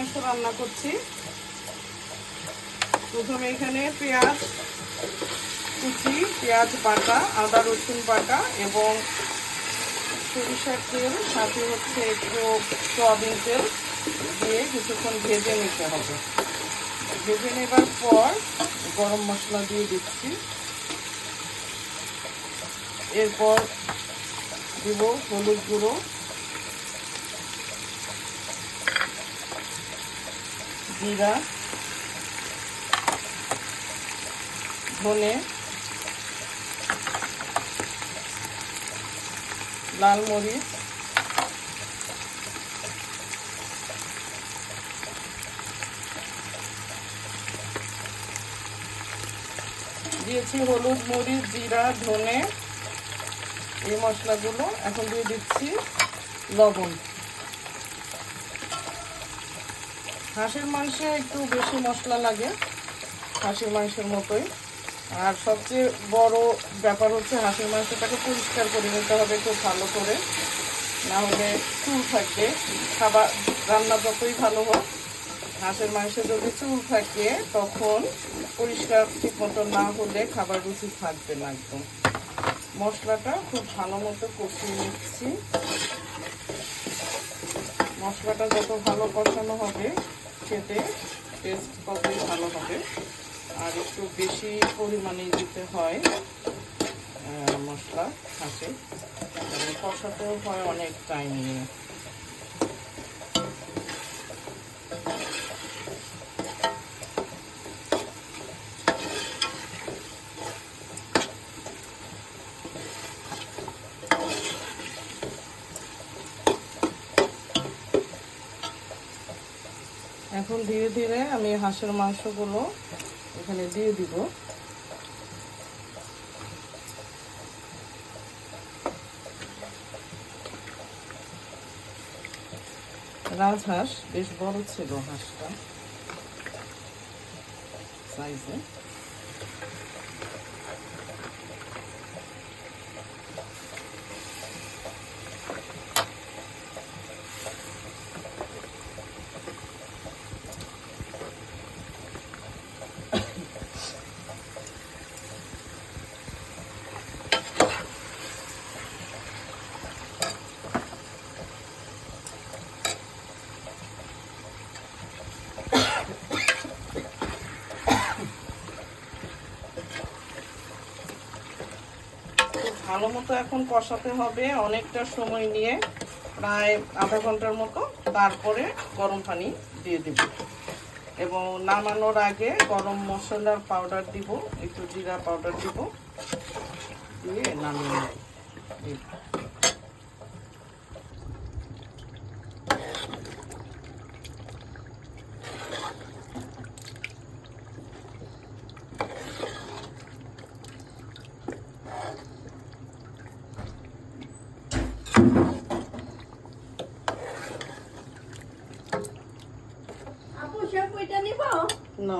মাংস রান্না করছি। প্রথমে এখানে পেঁয়াজ কুচি, পেঁয়াজ বাটা, আদা রসুন বাটা এবং সরিষার তেল, সাথে হচ্ছে একটু সয়াবিন তেল দিয়ে কিছুক্ষণ ভেজে নিতে হবে। ভেজে নেবার পর গরম মশলা দিয়ে দিচ্ছি। এরপর দিব হলুদ গুঁড়ো, জিরা, ধনে, লাল মরিচ, দিয়েছি হলুদ, মরিচ, জিরা, ধনে, এই মশলাগুলো। এখন দিয়ে দিচ্ছি লবণ। হাঁসের মাংসে একটু বেশি মশলা লাগে, হাঁসের মাংসের মতোই। আর সবচেয়ে বড় ব্যাপার হচ্ছে হাঁসের মাংসটাকে পরিষ্কার করে নিতে হবে খুব ভালো করে, না হলে চুল থাকবে। খাবার রান্না যতই ভালো হোক, হাঁসের মাংসে যদি চুল থাকে তখন পরিষ্কার ঠিক মতো না হলে খাবার রুচি থাকবে না একদম। মশলাটা খুব ভালো মতো কষিয়ে নিচ্ছি। মশলাটা যত ভালো কষানো হবে খেতে টেস্ট ততই ভালো হবে। আর একটু বেশি পরিমাণে দিতে হয় মশলা হাঁসে, কষাতেও হয় অনেক টাইম নিয়ে। এখন ধীরে ধীরে আমি হাঁসের মাংসগুলো এখানে দিয়ে দিব। রাজহাঁস, বেশ বড় ছিল হাঁসটা সাইজে। ভালো মতো এখন কষাতে হবে অনেকটা সময় নিয়ে, প্রায় আধা ঘন্টার মতো। তারপরে গরম পানি দিয়ে দিব এবং নামানোর আগে গরম মশলার পাউডার দিব, একটু জিরা পাউডার দিব, দিয়ে নামিয়ে দিব। আপু শ্যাম্পুটা নিব না